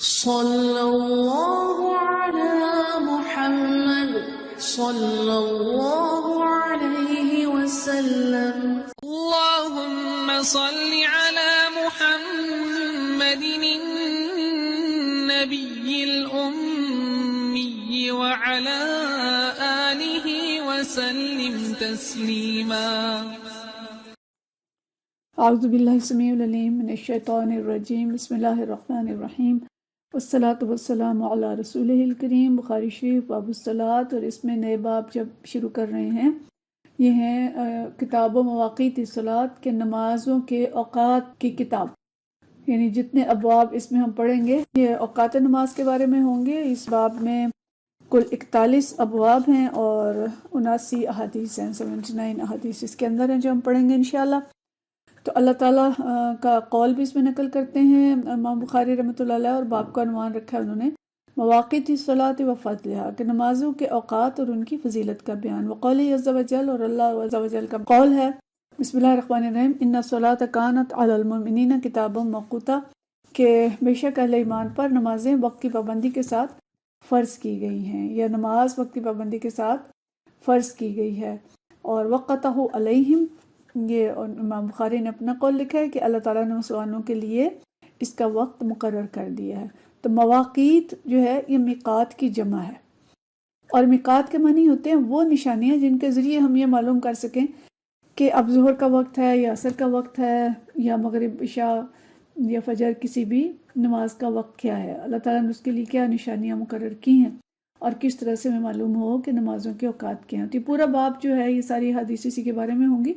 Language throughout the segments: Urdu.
صلی اللہ علی محمد صلی اللہ علیہ وسلم. اللہم صل علی محمد النبی الأمی وعلی آلہ وسلم تسلیما. اعوذ باللہ السمیع العلیم من الشیطان الرجیم. بسم اللہ الرحمن الرحیم. والصلاة والسلام علی رسولہ الکریم. بخاری شریف باب الصلاۃ، اور اس میں نئے باب جب شروع کر رہے ہیں یہ ہیں کتاب و مواقیت الصلاۃ کے نمازوں کے اوقات کی کتاب، یعنی جتنے ابواب اس میں ہم پڑھیں گے یہ اوقات نماز کے بارے میں ہوں گے. اس باب میں کل 41 ابواب ہیں اور 79 احادیث ہیں، 79 احادیث اس کے اندر ہیں جو ہم پڑھیں گے انشاءاللہ. تو اللہ تعالیٰ کا قول بھی اس میں نقل کرتے ہیں امام بخاری رحمۃ اللہ علیہ، اور باب کا عنوان رکھا ہے انہوں نے مواقیت الصلاۃ و فضلها، کہ نمازوں کے اوقات اور ان کی فضیلت کا بیان. وقول عز وجل، اور اللہ عز وجل کا قول ہے بسم اللہ الرحمن الرحیم، ان الصلاۃ کانت علی المؤمنین کتابا موقوتا، کہ بے شک اہل ایمان پر نمازیں وقت کی پابندی کے ساتھ فرض کی گئی ہیں، یا نماز وقت کی پابندی کے ساتھ فرض کی گئی ہے. اور وقتہ علیہم، یہ امام بخاری نے اپنا قول لکھا ہے کہ اللہ تعالیٰ نے مسلمانوں کے لیے اس کا وقت مقرر کر دیا ہے. تو مواقیت جو ہے یہ میقات کی جمع ہے، اور میقات کے معنی ہوتے ہیں وہ نشانیاں جن کے ذریعے ہم یہ معلوم کر سکیں کہ اب ظہر کا وقت ہے یا عصر کا وقت ہے یا مغرب عشاء یا فجر، کسی بھی نماز کا وقت کیا ہے. اللہ تعالیٰ نے اس کے لیے کیا نشانیاں مقرر کی ہیں اور کس طرح سے ہمیں معلوم ہو کہ نمازوں کے اوقات کیا ہیں. تو یہ پورا باب جو ہے یہ ساری حدیث اسی کے بارے میں ہوں گی،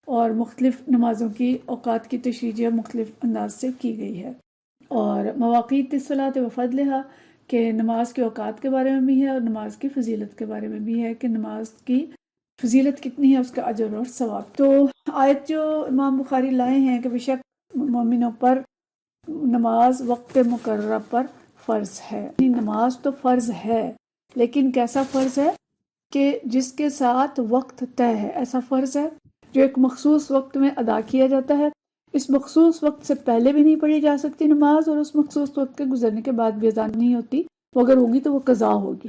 اور مختلف نمازوں کی اوقات کی تشریح مختلف انداز سے کی گئی ہے. اور مواقیت الصلاۃ و فضلها، کہ نماز کے اوقات کے بارے میں بھی ہے اور نماز کی فضیلت کے بارے میں بھی ہے کہ نماز کی فضیلت کتنی ہے، اس کا اجر اور ثواب. تو آیت جو امام بخاری لائے ہیں کہ بے شک مومنوں پر نماز وقت مقررہ پر فرض ہے. نماز تو فرض ہے، لیکن کیسا فرض ہے کہ جس کے ساتھ وقت طے ہے، ایسا فرض ہے جو ایک مخصوص وقت میں ادا کیا جاتا ہے. اس مخصوص وقت سے پہلے بھی نہیں پڑھی جا سکتی نماز، اور اس مخصوص وقت کے گزرنے کے بعد بھی ادا نہیں ہوتی. وہ اگر ہوگی تو وہ قضا ہوگی.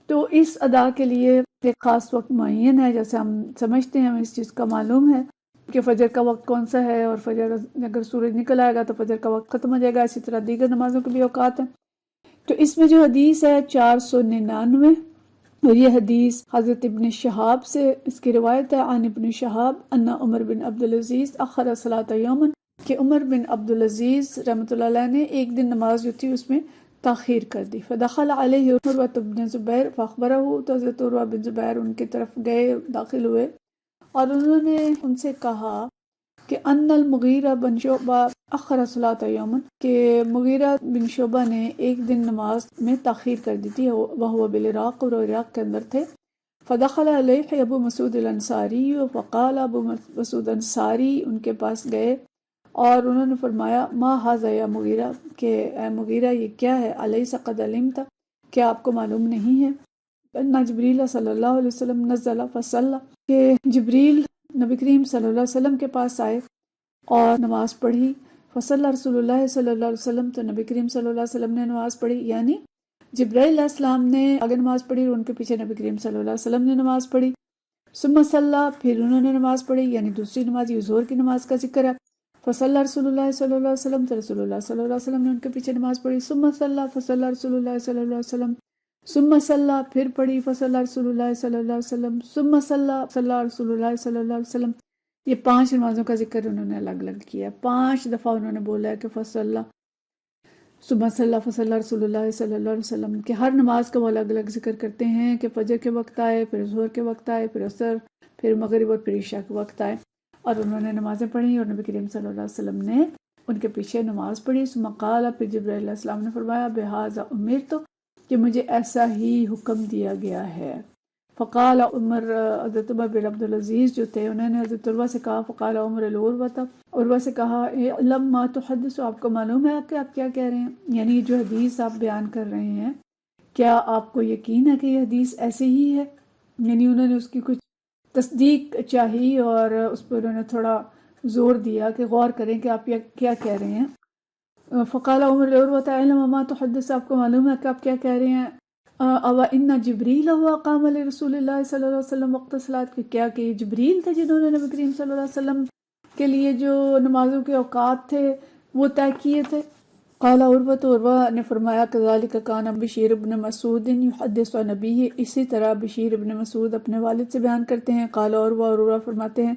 تو اس ادا کے لیے ایک خاص وقت معین ہے، جیسے ہم سمجھتے ہیں، ہمیں اس چیز کا معلوم ہے کہ فجر کا وقت کون سا ہے، اور فجر اگر سورج نکل آئے گا تو فجر کا وقت ختم ہو جائے گا. اسی طرح دیگر نمازوں کے بھی اوقات ہیں. تو اس میں جو حدیث ہے 499، اور یہ حدیث حضرت ابن شہاب سے اس کی روایت ہے، عن ابن شہاب ان عمر بن عبدالعزیز اخر صلاۃ یوما، کہ عمر بن عبدالعزیز رحمۃ اللہ علیہ نے ایک دن نماز جو تھی اس میں تاخیر کر دی. فدخل علیہ عروہ بن زبیر فاخبرہ، تو حضرت عروہ بن زبیر ان کی طرف گئے، داخل ہوئے، اور انہوں نے ان سے کہا کہ ان المغیرہ بن شعبہ اخر صلاۃ یوما، کہ مغیرہ بن شعبہ نے ایک دن نماز میں تاخیر کر دی تھی، وہو بالعراق، اور عراق کے اندر تھے. فدخل علیہ ابو مسعود الانصاری، فقال ابو مسعود انصاری ان کے پاس گئے اور انہوں نے فرمایا ما ھذا یا مغیرہ، کہ اے مغیرہ یہ کیا ہے، الیس قد علمت، کیا آپ کو معلوم نہیں ہے، ان جبریل صلی اللہ علیہ وسلم نزل فصلی، کہ جبریل نبی کریم صلی اللہ علیہ وسلم کے پاس آئے اور نماز پڑھی. فصلی رسول اللہ صلی اللہ علیہ وسلم، تو نبی کریم صلی اللہ علیہ وسلم نے نماز پڑھی، یعنی جبرائیل علیہ السلام نے آگے نماز پڑھی اور ان کے پیچھے نبی کریم صلی اللہ علیہ وسلم نے نماز پڑھی. ثم صلی، پھر انہوں نے نماز پڑھی، یعنی دوسری نماز، یہ ظہر کی نماز کا ذکر ہے. فصلی رسول اللہ صلی اللہ علیہ وسلم، تو رسول اللہ صلی اللہ علیہ وسلم نے ان کے پیچھے نماز پڑھی. ثم صلی، فصلی رسول اللہ صلی اللہ علیہ وسلم، ثم صلی، پھر پڑھی، فصلی رسول اللہ صلی اللہ علیہ وسلم، ثم صلی، صلی رسول اللہ صلی اللہ علیہ وسلم. یہ 5 نمازوں کا ذکر انہوں نے الگ الگ کیا، 5 دفعہ انہوں نے بولا ہے کہ فصلی، ثم صلی، فصلی رسول اللہ صلی اللہ علیہ وسلم، کہ ہر نماز کا وہ الگ الگ ذکر کرتے ہیں کہ فجر کے وقت آئے، پھر ظہر کے وقت آئے، پھر عصر، پھر مغرب اور پھر عشاء کے وقت آئے. اور انہوں نے نمازیں پڑھی اور نبی کریم صلی اللہ علیہ وسلم نے ان کے پیچھے نماز پڑھی. ثم قال، پھر جبرائیل علیہ السلام نے فرمایا بہذا امرت، کہ مجھے ایسا ہی حکم دیا گیا ہے. فقال عمر، حضرت عمر بن عبدالعزیز جو تھے انہوں نے حضرت عروہ سے کہا، فقال عمر العروہ، عروہ سے کہا لما تحدث، آپ کو معلوم ہے کہ آپ کیا کہہ رہے ہیں، یعنی جو حدیث آپ بیان کر رہے ہیں کیا آپ کو یقین ہے کہ یہ حدیث ایسے ہی ہے. یعنی انہوں نے اس کی کچھ تصدیق چاہی اور اس پر انہوں نے تھوڑا زور دیا کہ غور کریں کہ آپ کیا کہہ رہے ہیں. فقال عمر لعروة علم ما تحدث، آپ کو معلوم ہے کہ آپ کیا کہہ رہے ہیں؟ او ان جبریل ہوا قام لرسول اللہ صلی اللہ علیہ وسلم وقت صلاۃ، کہ کیا کہ جبریل تھے جنہوں نے نبی کریم صلی اللہ علیہ وسلم کے لیے جو نمازوں کے اوقات تھے وہ طے کیے تھے؟ قال عروہ، تو عروہ نے فرمایا کذالک کان بشیر بن مسعود یحدث عن ابیہ، اسی طرح بشیر بن مسعود اپنے والد سے بیان کرتے ہیں۔ قال عروہ، اور عروہ فرماتے ہیں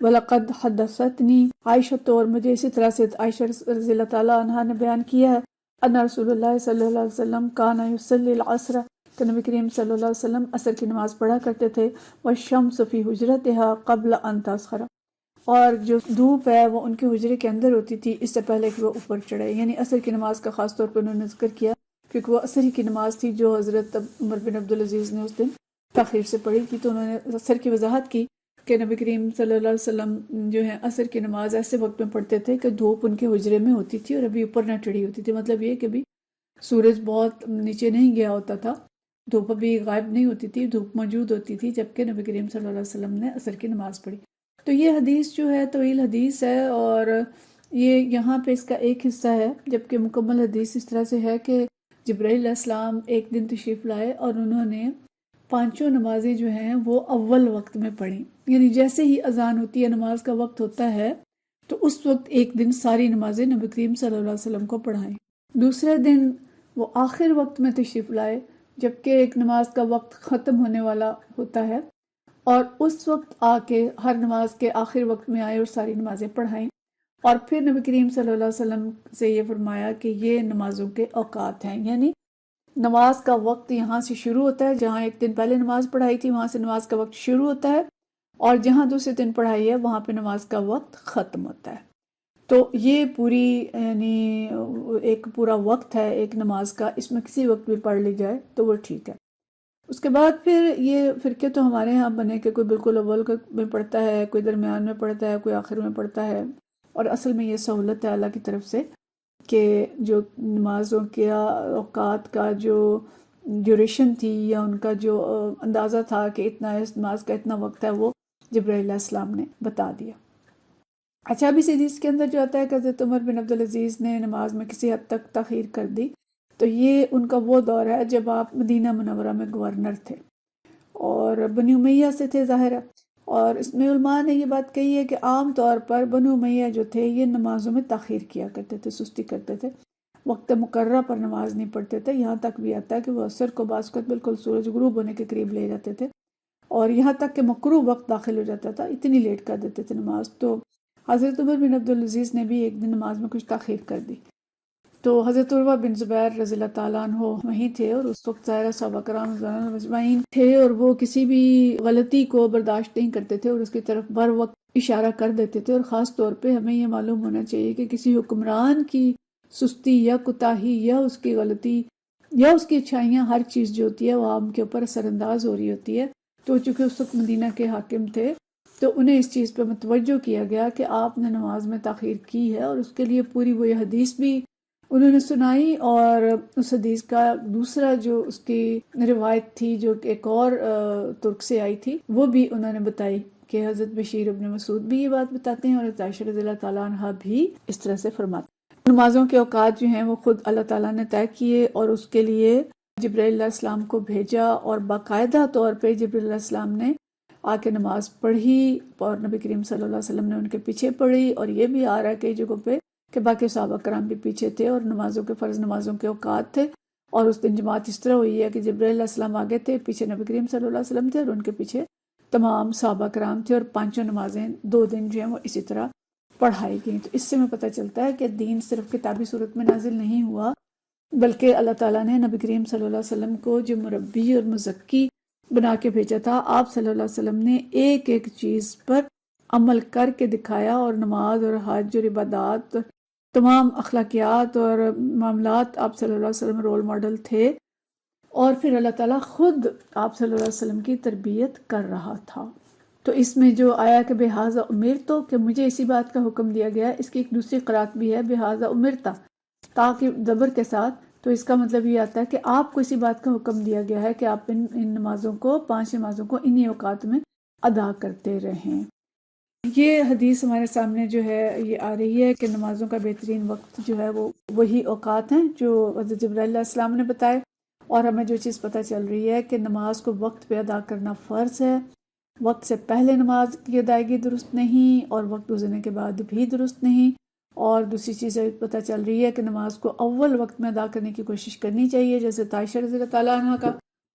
وَلَقَدْ حَدَّثَتْنِي عائشہ، تو اور مجھے اسی طرح سے عائشہ رضی اللہ تعالیٰ عنہا نے بیان کیا ہے ان رسول اللہ صلی اللہ علیہ وسلم کان یصلی العصر، کہ نبی کریم صلی اللہ علیہ وسلم عصر کی نماز پڑھا کرتے تھے، وَالشَّمْسُ فِي حُجْرَتِهَا قَبْلَ أَن تَصْخَرَ، اور جو دھوپ ہے وہ ان کے حجرے کے اندر ہوتی تھی اس سے پہلے کہ وہ اوپر چڑھے۔ یعنی عصر کی نماز کا خاص طور پر انہوں نے ذکر کیا کیونکہ وہ عصر کی نماز تھی جو حضرت عمر بن عبدالعزیز نے اس دن تاخیر سے پڑھی تھی، تو انہوں نے عصر کی وضاحت کی کہ نبی کریم صلی اللہ علیہ وسلم جو ہے عصر کی نماز ایسے وقت میں پڑھتے تھے کہ دھوپ ان کے حجرے میں ہوتی تھی اور ابھی اوپر نہ چڑھی ہوتی تھی، مطلب یہ کہ ابھی سورج بہت نیچے نہیں گیا ہوتا تھا، دھوپ ابھی غائب نہیں ہوتی تھی، دھوپ موجود ہوتی تھی جبکہ نبی کریم صلی اللہ علیہ وسلم نے عصر کی نماز پڑھی۔ تو یہ حدیث جو ہے طویل حدیث ہے، اور یہ یہاں پہ اس کا ایک حصہ ہے، جبکہ مکمل حدیث اس طرح سے ہے کہ جبرائیل علیہ السلام ایک دن تشریف لائے اور انہوں نے پانچوں نمازیں جو ہیں وہ اول وقت میں پڑھیں، یعنی جیسے ہی اذان ہوتی ہے نماز کا وقت ہوتا ہے تو اس وقت ایک دن ساری نمازیں نبی کریم صلی اللہ علیہ وسلم کو پڑھائیں۔ دوسرے دن وہ آخر وقت میں تشریف لائے جبکہ ایک نماز کا وقت ختم ہونے والا ہوتا ہے، اور اس وقت آ کے ہر نماز کے آخر وقت میں آئے اور ساری نمازیں پڑھائیں، اور پھر نبی کریم صلی اللہ علیہ وسلم سے یہ فرمایا کہ یہ نمازوں کے اوقات ہیں، یعنی نماز کا وقت یہاں سے شروع ہوتا ہے، جہاں ایک دن پہلے نماز پڑھائی تھی وہاں سے نماز کا وقت شروع ہوتا ہے، اور جہاں دوسرے دن پڑھائی ہے وہاں پہ نماز کا وقت ختم ہوتا ہے۔ تو یہ پوری یعنی ایک پورا وقت ہے ایک نماز کا، اس میں کسی وقت بھی پڑھ لی جائے تو وہ ٹھیک ہے۔ اس کے بعد پھر یہ فرقے تو ہمارے ہاں بنے کہ کوئی بالکل اول میں پڑھتا ہے، کوئی درمیان میں پڑھتا ہے، کوئی آخر میں پڑھتا ہے، اور اصل میں یہ سہولت ہے اللہ کی طرف سے کہ جو نمازوں کے اوقات کا جو ڈیوریشن تھی یا ان کا جو اندازہ تھا کہ اتنا اس نماز کا اتنا وقت ہے وہ جبرائیل علیہ السلام نے بتا دیا۔ اچھا، اب اس حدیث کے اندر جو آتا ہے کہ حضرت عمر بن عبدالعزیز نے نماز میں کسی حد تک تاخیر کر دی، تو یہ ان کا وہ دور ہے جب آپ مدینہ منورہ میں گورنر تھے اور بنی امیہ سے تھے ظاہر ہے، اور اس میں علماء نے یہ بات کہی ہے کہ عام طور پر بنو امیہ جو تھے یہ نمازوں میں تاخیر کیا کرتے تھے، سستی کرتے تھے، وقت مقررہ پر نماز نہیں پڑھتے تھے، یہاں تک بھی آتا ہے کہ وہ عصر کو بعض وقت بالکل سورج غروب ہونے کے قریب لے جاتے تھے، اور یہاں تک کہ مکروہ وقت داخل ہو جاتا تھا، اتنی لیٹ کر دیتے تھے نماز۔ تو حضرت عمر بن عبدالعزیز نے بھی ایک دن نماز میں کچھ تاخیر کر دی، تو حضرت عروہ بن زبیر رضی اللہ تعالیٰ عنہ وہیں تھے، اور اس وقت ظاہر صحابہ کرام رضی اللہ عنہم اجمعین تھے، اور وہ کسی بھی غلطی کو برداشت نہیں کرتے تھے اور اس کی طرف بر وقت اشارہ کر دیتے تھے، اور خاص طور پہ ہمیں یہ معلوم ہونا چاہیے کہ کسی حکمران کی سستی یا کوتاہی یا اس کی غلطی یا اس کی اچھائیاں، ہر چیز جو ہوتی ہے وہ عام کے اوپر اثر انداز ہو رہی ہوتی ہے۔ تو چونکہ اس وقت مدینہ کے حاکم تھے تو انہیں اس چیز پہ متوجہ کیا گیا کہ آپ نے نماز میں تاخیر کی ہے، اور اس کے لیے پوری وہ یہ حدیث بھی انہوں نے سنائی، اور اس حدیث کا دوسرا جو اس کی روایت تھی جو ایک اور ترک سے آئی تھی وہ بھی انہوں نے بتائی کہ حضرت بشیر ابن مسعود بھی یہ بات بتاتے ہیں، اور حضرت عائشہ رضی اللہ تعالیٰ عنہ بھی اس طرح سے فرماتے ہیں۔ نمازوں کے اوقات جو ہیں وہ خود اللہ تعالیٰ نے طے کیے، اور اس کے لیے جبرائیل علیہ السلام کو بھیجا، اور باقاعدہ طور پہ جبرائیل علیہ السلام نے آ کے نماز پڑھی، اور نبی کریم صلی اللہ علیہ وسلم نے ان کے پیچھے پڑھی، اور یہ بھی آ رہا ہے کئی جگہوں پہ کہ باقی صحابہ کرام بھی پیچھے تھے، اور نمازوں کے فرض نمازوں کے اوقات تھے، اور اس دن جماعت اس طرح ہوئی ہے کہ جبرائیل علیہ السلام آگے تھے، پیچھے نبی کریم صلی اللہ علیہ وسلم تھے، اور ان کے پیچھے تمام صحابہ کرام تھے، اور پانچوں نمازیں 2 دن جو ہیں وہ اسی طرح پڑھائی گئیں۔ تو اس سے ہمیں پتہ چلتا ہے کہ دین صرف کتابی صورت میں نازل نہیں ہوا، بلکہ اللہ تعالیٰ نے نبی کریم صلی اللہ علیہ وسلم کو جو مربی اور مزکی بنا کے بھیجا تھا، آپ صلی اللہ علیہ وسلم نے ایک ایک چیز پر عمل کر کے دکھایا، اور نماز اور حج اور عبادات، تمام اخلاقیات اور معاملات آپ صلی اللہ علیہ وسلم رول ماڈل تھے، اور پھر اللہ تعالیٰ خود آپ صلی اللہ علیہ وسلم کی تربیت کر رہا تھا۔ تو اس میں جو آیا کہ بہذا امرتو، کہ مجھے اسی بات کا حکم دیا گیا ہے، اس کی ایک دوسری قرات بھی ہے بہذا امرتا تاکہ زبر کے ساتھ، تو اس کا مطلب یہ آتا ہے کہ آپ کو اسی بات کا حکم دیا گیا ہے کہ آپ ان نمازوں کو، 5 نمازوں کو انہی اوقات میں ادا کرتے رہیں۔ یہ حدیث ہمارے سامنے جو ہے یہ آ رہی ہے کہ نمازوں کا بہترین وقت جو ہے وہ وہی اوقات ہیں جو حضرت جبرائیل علیہ السلام نے بتائے، اور ہمیں جو چیز پتہ چل رہی ہے کہ نماز کو وقت پہ ادا کرنا فرض ہے، وقت سے پہلے نماز کی ادائیگی درست نہیں اور وقت گزرنے کے بعد بھی درست نہیں۔ اور دوسری چیز پتہ چل رہی ہے کہ نماز کو اول وقت میں ادا کرنے کی کوشش کرنی چاہیے، جیسے عائشہ رضی اللہ تعالیٰ عنہ کا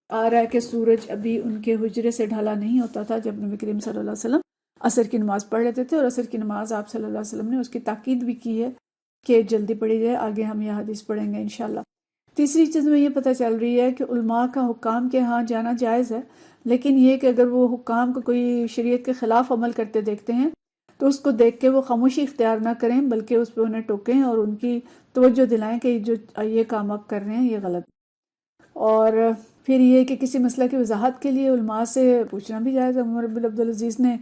آ رہا ہے کہ سورج ابھی ان کے حجرے سے ڈھلا نہیں ہوتا تھا جب نبی کریم صلی اللہ علیہ وسلم عصر کی نماز پڑھ لیتے تھے، اور عصر کی نماز آپ صلی اللہ علیہ وسلم نے اس کی تاکید بھی کی ہے کہ جلدی پڑھی جائے۔ آگے ہم یہ حدیث پڑھیں گے انشاءاللہ۔ تیسری چیز میں یہ پتہ چل رہی ہے کہ علماء کا حکام کے ہاں جانا جائز ہے، لیکن یہ کہ اگر وہ حکام کو کوئی شریعت کے خلاف عمل کرتے دیکھتے ہیں تو اس کو دیکھ کے وہ خاموشی اختیار نہ کریں، بلکہ اس پہ انہیں ٹوکیں اور ان کی توجہ دلائیں کہ جو یہ کام آپ کر رہے ہیں یہ غلط۔ اور پھر یہ کہ کسی مسئلہ کی وضاحت کے لیے علماء سے پوچھنا بھی جائز ہے۔ عمر بن عبدالعزیز نے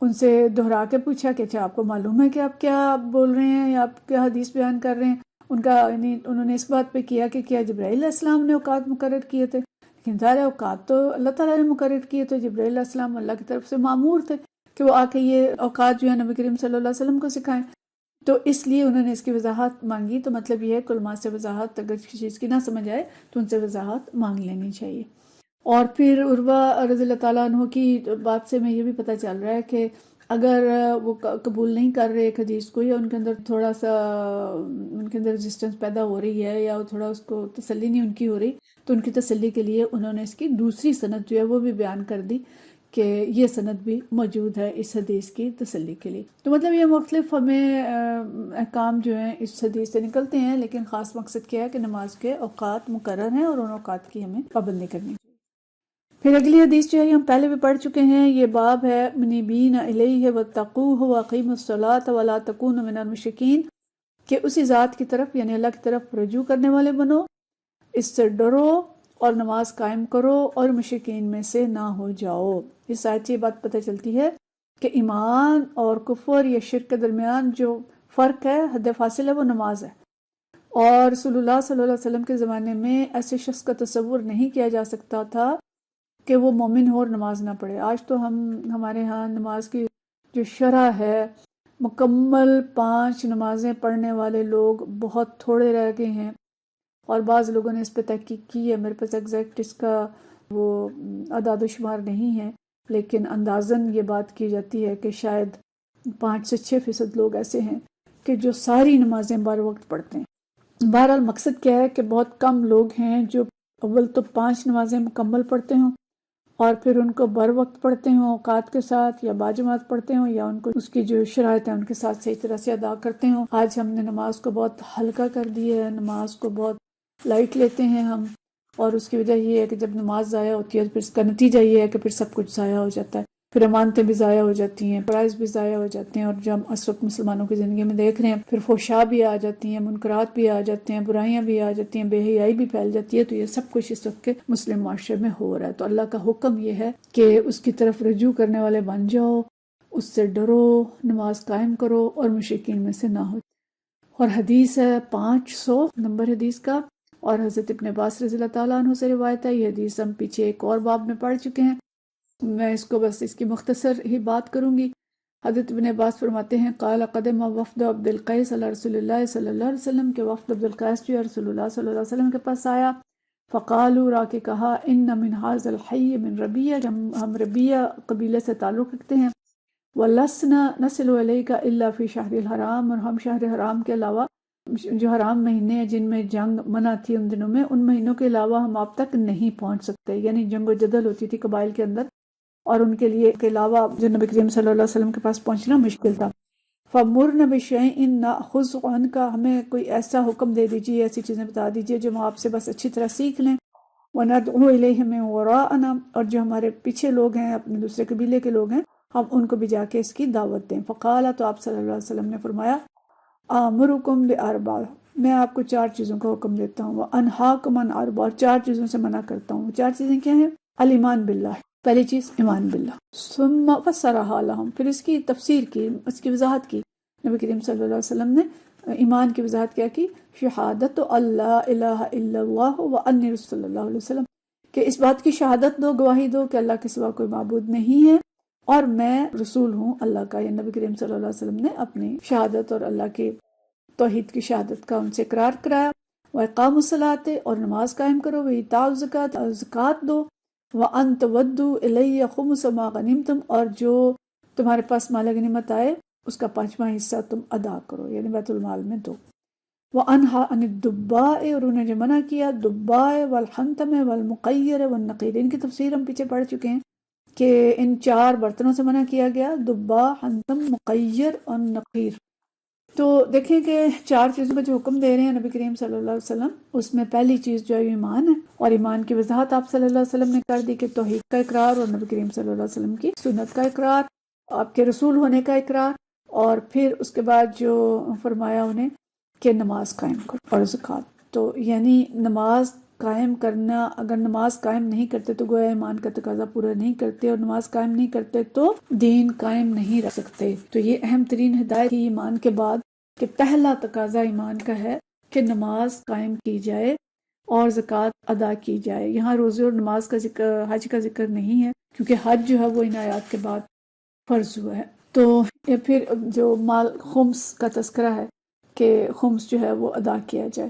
ان سے دہرا کے پوچھا کہ اچھا آپ کو معلوم ہے کہ آپ کیا بول رہے ہیں یا آپ کیا حدیث بیان کر رہے ہیں؟ ان کا یعنی انہوں نے اس بات پہ کیا کہ کیا جبرائیل علیہ السلام نے اوقات مقرر کیے تھے؟ لیکن ظاہر اوقات تو اللہ تعالیٰ نے مقرر کیے، تو جبرائیل علیہ السلام اللہ کی طرف سے مامور تھے کہ وہ آ کے یہ اوقات جو ہے نبی کریم صلی اللہ علیہ وسلم کو سکھائیں، تو اس لیے انہوں نے اس کی وضاحت مانگی۔ تو مطلب یہ ہے کہ علماء سے وضاحت اگر کسی چیز کی نہ سمجھ آئے تو ان سے وضاحت مانگ لینی چاہیے۔ اور پھر عروہ رضی اللہ تعالیٰ عنہ کی بات سے ہمیں یہ بھی پتہ چل رہا ہے کہ اگر وہ قبول نہیں کر رہے ایک حدیث کو، یا ان کے اندر تھوڑا سا ان کے اندر ریزسٹنس پیدا ہو رہی ہے یا تھوڑا اس کو تسلی نہیں ان کی ہو رہی، تو ان کی تسلی کے لیے انہوں نے اس کی دوسری سند جو ہے وہ بھی بیان کر دی کہ یہ سند بھی موجود ہے اس حدیث کی تسلی کے لیے۔ تو مطلب یہ مختلف ہمیں احکام جو ہیں اس حدیث سے نکلتے ہیں، لیکن خاص مقصد کیا ہے کہ نماز کے اوقات مقرر ہیں اور ان اوقات کی ہمیں پابندی کرنی چاہیے۔ پھر اگلی حدیث جو ہے ہم پہلے بھی پڑھ چکے ہیں، یہ باب ہے منیبین الیہ واتقوہ واقیموا الصلاۃ ولا تکونوا من المشرکین، کہ اسی ذات کی طرف یعنی اللہ کی طرف رجوع کرنے والے بنو، اس سے ڈرو اور نماز قائم کرو اور مشرکین میں سے نہ ہو جاؤ۔ اس آیت سے یہ بات پتہ چلتی ہے کہ ایمان اور کفر یا شرک کے درمیان جو فرق ہے، حد فاصل ہے، وہ نماز ہے۔ اور رسول اللہ صلی اللہ علیہ وسلم کے زمانے میں ایسے شخص کا تصور نہیں کیا جا سکتا تھا کہ وہ مومن ہو اور نماز نہ پڑھے۔ آج تو ہمارے ہاں نماز کی جو شرح ہے، مکمل 5 نمازیں پڑھنے والے لوگ بہت تھوڑے رہ گئے ہیں، اور بعض لوگوں نے اس پہ تحقیق کی ہے۔ میرے پاس ایگزیکٹ اس کا وہ اعداد و شمار نہیں ہے، لیکن اندازاً یہ بات کی جاتی ہے کہ شاید 5 سے 6% لوگ ایسے ہیں کہ جو ساری نمازیں بر وقت پڑھتے ہیں۔ بہرحال مقصد کیا ہے کہ بہت کم لوگ ہیں جو اول تو 5 نمازیں مکمل پڑھتے ہوں اور پھر ان کو بر وقت پڑھتے ہوں، اوقات کے ساتھ، یا باجماعت پڑھتے ہوں، یا ان کو اس کی جو شرائط ہیں ان کے ساتھ صحیح طرح سے ادا کرتے ہوں۔ آج ہم نے نماز کو بہت ہلکا کر دیا ہے، نماز کو بہت لائٹ لیتے ہیں ہم، اور اس کی وجہ یہ ہے کہ جب نماز ضائع ہوتی ہے پھر اس کا نتیجہ یہ ہے کہ پھر سب کچھ ضائع ہو جاتا ہے، پھر امانتیں بھی ضائع ہو جاتی ہیں، فرائض بھی ضائع ہو جاتے ہیں، اور جو ہم اس وقت مسلمانوں کی زندگی میں دیکھ رہے ہیں، پھر فحشاء بھی آ جاتی ہیں، منکرات بھی آ جاتے ہیں، برائیاں بھی آ جاتی ہیں، بے حیائی بھی پھیل جاتی ہے۔ تو یہ سب کچھ اس وقت کے مسلم معاشرے میں ہو رہا ہے۔ تو اللہ کا حکم یہ ہے کہ اس کی طرف رجوع کرنے والے بن جاؤ، اس سے ڈرو، نماز قائم کرو اور مشرکین میں سے نہ ہو۔ اور حدیث ہے 500 نمبر حدیث کا، اور حضرت ابن عباس رضی اللہ تعالیٰ عنہ سے روایت ہے۔ یہ حدیث ہم پیچھے ایک اور باب میں پڑھ چکے ہیں، میں اس کو بس اس کی مختصر ہی بات کروں گی۔ حضرت ابن عباس فرماتے ہیں قال قدم وفد عبد القیس علی رسول اللہ صلی اللہ علیہ وسلم، کہ وفد عبد القیس جو رسول اللہ صلی اللہ علیہ وسلم کے پاس آیا، فقالوا را کے کہا ان من هذا الحی من ربیہ، ہم ربیہ قبیلے سے تعلق رکھتے ہیں، ولسنا نصل الیک الا فی شہر الحرام، اور ہم شہر حرام کے علاوہ جو حرام مہینے ہیں جن میں جنگ منع تھی ان دنوں میں، ان مہینوں کے علاوہ ہم آپ تک نہیں پہنچ سکتے، یعنی جنگ و جدل ہوتی تھی قبائل کے اندر، اور ان کے لیے کے علاوہ جو نبی کریم صلی اللہ علیہ وسلم کے پاس پہنچنا مشکل تھا۔ فَمُرْنَ بِشَيْءٍ نَأْخُذْ عَنْكَ، ہمیں کوئی ایسا حکم دے دیجیے، ایسی چیزیں بتا دیجیے جو ہم آپ سے بس اچھی طرح سیکھ لیں، وَنَدْعُو إِلَيْهِ مِنْ وَرَاءَنَا، اور جو ہمارے پیچھے لوگ ہیں، اپنے دوسرے قبیلے کے لوگ ہیں، ہم ان کو بھی جا کے اس کی دعوت دیں۔ فقال، تو آپ صلی اللہ علیہ وسلم نے فرمایا آمرکم بِأَرْبَعٍ، میں آپ کو 4 چیزوں کا حکم دیتا ہوں، وَأَنْهَاكُمْ عَنْ أَرْبَعٍ، اور 4 چیزوں سے منع کرتا ہوں۔ 4 چیزیں کیا ہیں؟ الایمان باللہ، پہلی چیز ایمان باللہ، ثم فسرها لهم، پھر اس کی تفسیر کی، اس کی وضاحت کی۔ نبی کریم صلی اللہ علیہ وسلم نے ایمان کی وضاحت کیا کی؟ شہادت اللہ الہ الا اللہ وانی رسول اللہ علیہ وسلم، کہ اس بات کی شہادت دو، گواہی دو کہ اللہ کے سوا کوئی معبود نہیں ہے، اور میں رسول ہوں اللہ کا، یا نبی کریم صلی اللہ علیہ وسلم نے اپنی شہادت اور اللہ کی توحید کی شہادت کا ان سے اقرار کرایا۔ وَإِقَامُ الصَّلَاةِ، اور نماز قائم کرو، وَإِيتَاءُ الزَّكَاةِ، اور زکوٰۃ دو، وَأَن تُؤَدُّوا إِلَيَّ خُمُسَ مَا غَنِمْتُمْ، اور جو تمہارے پاس مال غنیمت آئے اس کا 5واں حصہ تم ادا کرو، یعنی بیت المال میں دو۔ وَأَنْهَا عَنِ الدُّبَّاءِ، اور انہوں نے منع کیا دباء والحنطم والمقیر والنقیر۔ ان کی تفسیر ہم پیچھے پڑھ چکے ہیں کہ ان 4 برتنوں سے منع کیا گیا، دبا، حنطم، مقیر اور نقیر۔ تو دیکھیں کہ 4 چیزوں کا جو حکم دے رہے ہیں نبی کریم صلی اللہ علیہ وسلم، اس میں پہلی چیز جو ہے ایمان ہے، اور ایمان کی وضاحت آپ صلی اللہ علیہ وسلم نے کر دی کہ توحید کا اقرار اور نبی کریم صلی اللہ علیہ وسلم کی سنت کا اقرار، آپ کے رسول ہونے کا اقرار، اور پھر اس کے بعد جو فرمایا انہیں کہ نماز قائم کرو اور زکوٰۃ۔ تو یعنی نماز قائم کرنا، اگر نماز قائم نہیں کرتے تو گویا ایمان کا تقاضا پورا نہیں کرتے، اور نماز قائم نہیں کرتے تو دین قائم نہیں رکھ سکتے۔ تو یہ اہم ترین ہدایت ہی ایمان کے بعد کہ پہلا تقاضا ایمان کا ہے کہ نماز قائم کی جائے اور زکوٰۃ ادا کی جائے۔ یہاں روزے اور نماز کا ذکر، حج کا ذکر نہیں ہے، کیونکہ حج جو ہے وہ ان آیات کے بعد فرض ہوا ہے۔ تو یہ پھر جو مال خمس کا تذکرہ ہے کہ خمس جو ہے وہ ادا کیا جائے۔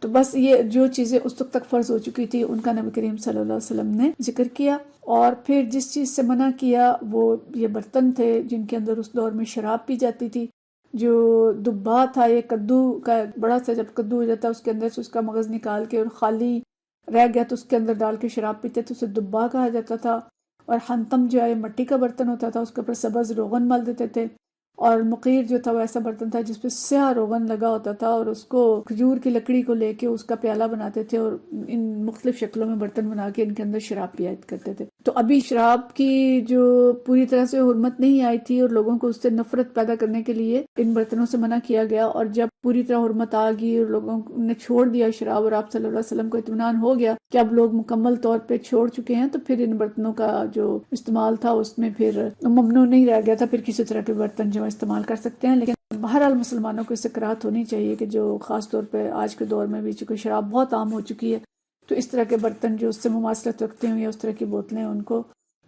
تو بس یہ جو چیزیں اس وقت تک فرض ہو چکی تھی ان کا نبی کریم صلی اللہ علیہ وسلم نے ذکر کیا، اور پھر جس چیز سے منع کیا وہ یہ برتن تھے جن کے اندر اس دور میں شراب پی جاتی تھی۔ جو دبا تھا، یہ کدو کا بڑا سا جب کدو ہو جاتا ہے اس کے اندر سے اس کا مغز نکال کے اور خالی رہ گیا تو اس کے اندر ڈال کے شراب پیتے تو اسے دبا کہا جاتا تھا۔ اور حنطم جو ہے مٹی کا برتن ہوتا تھا، اس کے اوپر سبز روغن مل دیتے تھے۔ اور مقیر جو تھا وہ ایسا برتن تھا جس پہ سیاہ روغن لگا ہوتا تھا، اور اس کو کھجور کی لکڑی کو لے کے اس کا پیالہ بناتے تھے، اور ان مختلف شکلوں میں برتن بنا کے ان کے اندر شراب پیا کرتے تھے۔ تو ابھی شراب کی جو پوری طرح سے حرمت نہیں آئی تھی اور لوگوں کو اس سے نفرت پیدا کرنے کے لیے ان برتنوں سے منع کیا گیا، اور جب پوری طرح حرمت آ گئی اور لوگوں نے چھوڑ دیا شراب اور آپ صلی اللہ علیہ وسلم کو اطمینان ہو گیا کہ اب لوگ مکمل طور پہ چھوڑ چکے ہیں، تو پھر ان برتنوں کا جو استعمال تھا اس میں پھر ممنوع نہیں رہ گیا تھا، پھر کسی طرح کے برتن جو استعمال کر سکتے ہیں۔ لیکن بہرحال مسلمانوں کو اس سے کراہت ہونی چاہیے کہ جو خاص طور پہ آج کے دور میں بھی چونکہ شراب بہت عام ہو چکی ہے، تو اس طرح کے برتن جو اس سے مماثلت رکھتے ہیں یا اس طرح کی بوتلیں ان کو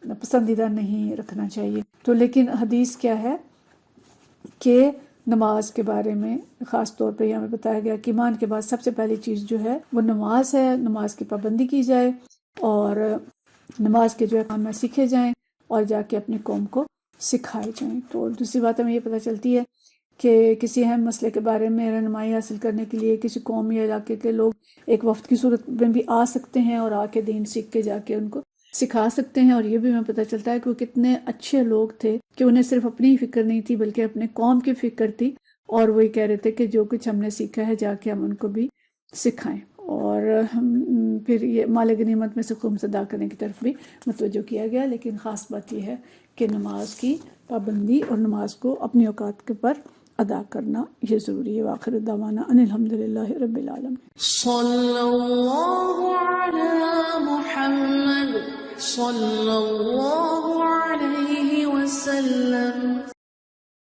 پسندیدہ نہیں رکھنا چاہیے۔ تو لیکن حدیث کیا ہے کہ نماز کے بارے میں خاص طور پہ ہمیں بتایا گیا کہ ایمان کے بعد سب سے پہلی چیز جو ہے وہ نماز ہے، نماز کی پابندی کی جائے اور نماز کے جو احکام سیکھے جائیں اور جا کے اپنی قوم کو سکھائے جائیں۔ تو دوسری بات ہمیں یہ پتہ چلتی ہے کہ کسی اہم مسئلے کے بارے میں رہنمائی حاصل کرنے کے لیے کسی قوم یا علاقے کے لوگ ایک وفد کی صورت میں بھی آ سکتے ہیں اور آ کے دین سیکھ کے جا کے ان کو سکھا سکتے ہیں۔ اور یہ بھی ہمیں پتہ چلتا ہے کہ وہ کتنے اچھے لوگ تھے کہ انہیں صرف اپنی ہی فکر نہیں تھی بلکہ اپنے قوم کی فکر تھی، اور وہی کہہ رہے تھے کہ جو کچھ ہم نے سیکھا ہے جا کے ہم ان کو بھی سکھائیں۔ اور پھر یہ مال غنیمت میں سے خمس ادا کرنے کی طرف بھی متوجہ کیا گیا، لیکن خاص بات یہ ہے کہ نماز کی پابندی اور نماز کو اپنی اوقات کے پر ادا کرنا یہ ضروری ہے۔ وآخر دعوانا ان الحمدللہ رب العالمین۔ صلی اللہ علی محمد صلی اللہ علیہ وسلم۔